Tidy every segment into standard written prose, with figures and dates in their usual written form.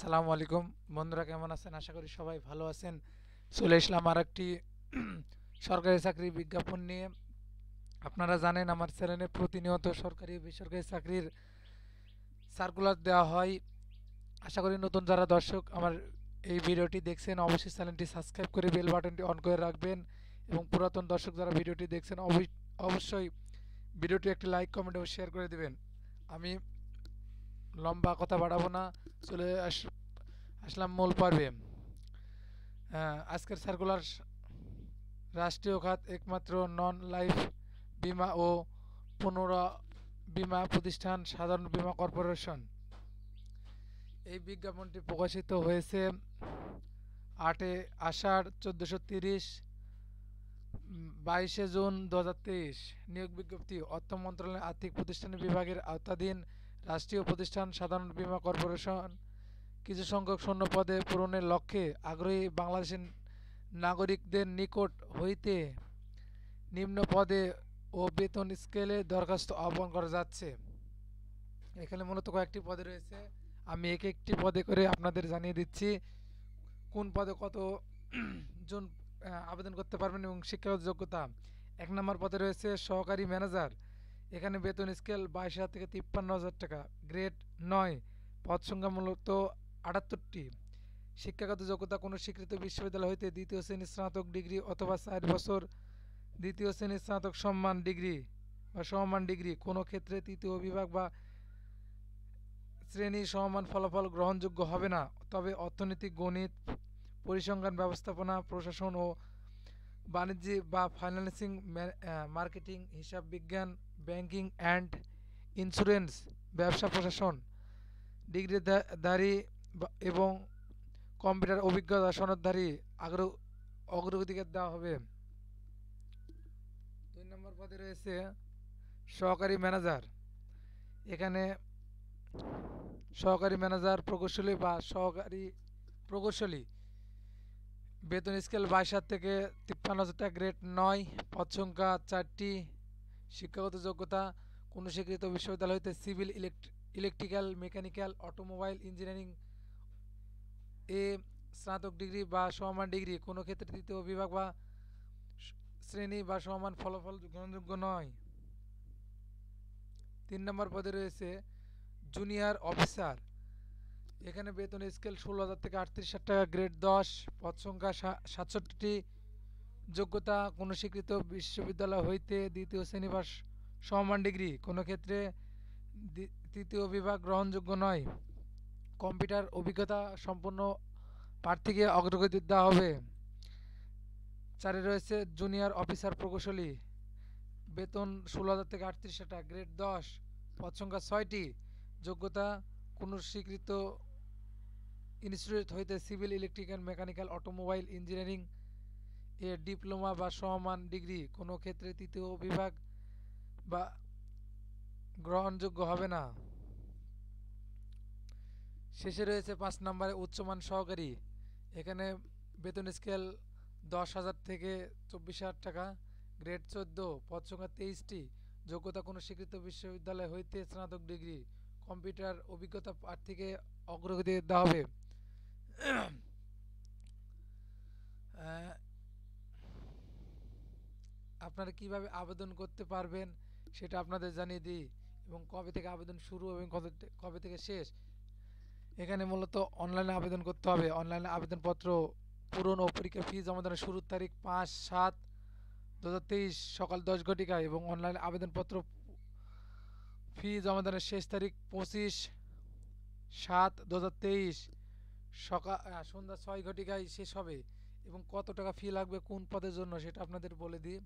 আসসালামু আলাইকুম বন্ধুরা, কেমন আছেন? আশা করি সবাই ভালো আছেন। চলে আসলাম আর একটি সরকারি চাকরির বিজ্ঞাপন নিয়ে। আপনারা জানেন আমার চ্যানেলে প্রতিনিয়ত সরকারি ও বেসরকারি চাকরির সার্কুলার দেওয়া হয়। আশা করি নতুন যারা দর্শক আমার এই ভিডিওটি দেখছেন অবশ্যই চ্যানেলটি সাবস্ক্রাইব করে বেল বাটনটি অন করে রাখবেন, এবং পুরাতন দর্শক যারা ভিডিওটি দেখছেন অবশ্যই ভিডিওটি একটি লাইক কমেন্ট ও শেয়ার করে দিবেন। আমি লম্বা কথা বাড়াবো না, চলে আসলাম মূল পর্বে। আজকের সার্কুলার রাষ্ট্রীয় খাত একমাত্র নন লাইফ বীমা ও পুনরা বীমা প্রতিষ্ঠান সাধারণ বীমা কর্পোরেশন। এই বিজ্ঞাপনটি প্রকাশিত হয়েছে 8 আষাঢ় 1430, 22 জুন 2023। নিয়োগ বিজ্ঞপ্তি: অর্থ মন্ত্রণালয়ের আর্থিক প্রতিষ্ঠান বিভাগের আওতাধীন রাষ্ট্রীয় প্রতিষ্ঠান সাধারণ বীমা কর্পোরেশন কিছু সংখ্যক শূন্য পদে পূরণের লক্ষ্যে আগ্রহী বাংলাদেশের নাগরিকদের নিকট হইতে নিম্ন পদে ও বেতন স্কেলে দরখাস্ত আহ্বান করা যাচ্ছে। এখানে মূলত কয়েকটি পদে রয়েছে, আমি এক একটি পদে করে আপনাদের জানিয়ে দিচ্ছি কোন পদে কত জন আবেদন করতে পারবেন এবং শিক্ষাগত যোগ্যতা। 1 নম্বর পদে রয়েছে সহকারী ম্যানেজার। এখানে বেতন স্কেল 22,000 থেকে 53,000 টাকা, গ্রেড 9, পদ সংখ্যা মূলত 78টি। শিক্ষাগত যোগ্যতা: কোনো স্বীকৃত বিশ্ববিদ্যালয় হইতে দ্বিতীয় শ্রেণীর স্নাতক ডিগ্রি অথবা 4 বছর দ্বিতীয় শ্রেণীর স্নাতক সম্মান ডিগ্রি বা সমমান ডিগ্রি, কোনো ক্ষেত্রে তৃতীয় বিভাগ বা শ্রেণী সমমান ফলাফল গ্রহণযোগ্য হবে না। তবে অর্থনীতি, গণিত, পরিসংখ্যান, ব্যবস্থাপনা, প্রশাসন ও বাণিজ্য বা ফাইন্যান্সিং, মার্কেটিং, হিসাব বিজ্ঞান, ব্যাংকিং অ্যান্ড ইন্স্যুরেন্স, ব্যবসা প্রশাসন ডিগ্রিধারী এবং কম্পিউটার অভিজ্ঞতা সনদধারী অগ্রাধিকার দেওয়া হবে। 2 নম্বর পদে রয়েছে সহকারী ম্যানেজার। এখানে সহকারী ম্যানেজার প্রকৌশলী বা সহকারী প্রকৌশলী, বেতন স্কেল 22,000 থেকে 53,000 টাকা, গ্রেড 9, পদ সংখ্যা 4টি। শিক্ষাগত যোগ্যতা: কোনো স্বীকৃত বিশ্ববিদ্যালয় হইতে civil, electrical, mechanical, automobile engineering এ স্নাতক ডিগ্রি বা সমমান ডিগ্রি, কোনো ক্ষেত্রে তৃতীয় বিভাগ বা শ্রেণী বা সমান ফলাফল গ্রহণযোগ্য নয়। 3 নম্বর পদে রয়েছে জুনিয়র অফিসার। এখানে বেতন স্কেল 16,000 থেকে 38,000 টাকা, গ্রেড 10, পদ সংখ্যা 67টি। যোগ্যতা: কোনো স্বীকৃত বিশ্ববিদ্যালয় হইতে দ্বিতীয় শ্রেণী বা সমমান ডিগ্রি, কোনো ক্ষেত্রে তৃতীয় বিভাগ গ্রহণযোগ্য নয়। কম্পিউটার অভিজ্ঞতা সম্পন্ন প্রার্থীকে অগ্রগতি দেওয়া হবে। 4 রয়েছে জুনিয়র অফিসার প্রকৌশলী। বেতন 16,000 থেকে 38,000 টাকা, গ্রেড 10, পদ সংখ্যা 6টি। যোগ্যতা: কোনো স্বীকৃত ইনস্টিটিউট হইতে civil, electrical, mechanical, automobile engineering এ ডিপ্লোমা বা সমমান ডিগ্রি, কোনো ক্ষেত্রে তৃতীয় বিভাগ বা গ্রহণযোগ্য হবে না। শেষে রয়েছে 5 নম্বরে উচ্চমান সহকারী। এখানে বেতন স্কেল 10,000 থেকে 24,000 টাকা, গ্রেড 14, পদ সংখ্যা 23টি। যোগ্যতা: কোনো স্বীকৃত বিশ্ববিদ্যালয় হইতে স্নাতক ডিগ্রি, কম্পিউটার অভিজ্ঞতা প্রার্থীকে অগ্রগতি দেওয়া হবে। আপনারা কিভাবে আবেদন করতে পারবেন সেটা আপনাদের জানিয়ে দিই, এবং কবে থেকে আবেদন শুরু এবং কবে থেকে শেষ। এখানে মূলত অনলাইনে আবেদন করতে হবে। অনলাইনে আবেদনপত্র পূরণ ও পরীক্ষা ফি জমাদানের শুরুর তারিখ 5/7/2023 সকাল 10 ঘটিকায়, এবং অনলাইনে আবেদনপত্র ফি জমাদানের শেষ তারিখ 25/7/2023 সকাল সন্ধ্যা 6 ঘটিকায় শেষ হবে। এবং কত টাকা ফি লাগবে কোন পদের জন্য সেটা আপনাদের বলে দিই।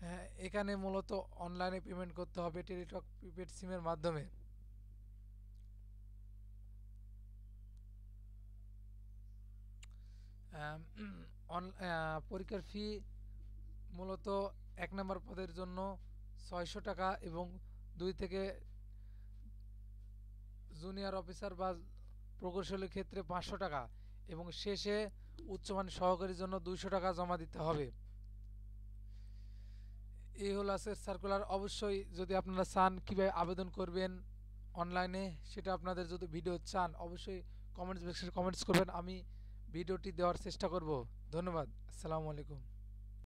হ্যাঁ, এখানে মূলত অনলাইনে পেমেন্ট করতে হবে টেলিটক প্রিপেড সিমের মাধ্যমে। পরীক্ষার ফি মূলত 1 নম্বর পদের জন্য 600 টাকা, এবং 2 থেকে জুনিয়র অফিসার বা প্রকৌশলীর ক্ষেত্রে 500 টাকা, এবং শেষে উচ্চমান সহকারীর জন্য 200 টাকা জমা দিতে হবে। এই হলো আজকের সার্কুলার। অবশ্যই যদি আপনারা চান কীভাবে আবেদন করবেন অনলাইনে, সেটা আপনাদের যদি ভিডিও চান অবশ্যই কমেন্টস বক্সে কমেন্টস করবেন, আমি ভিডিওটি দেওয়ার চেষ্টা করব। ধন্যবাদ। আসসালামু আলাইকুম।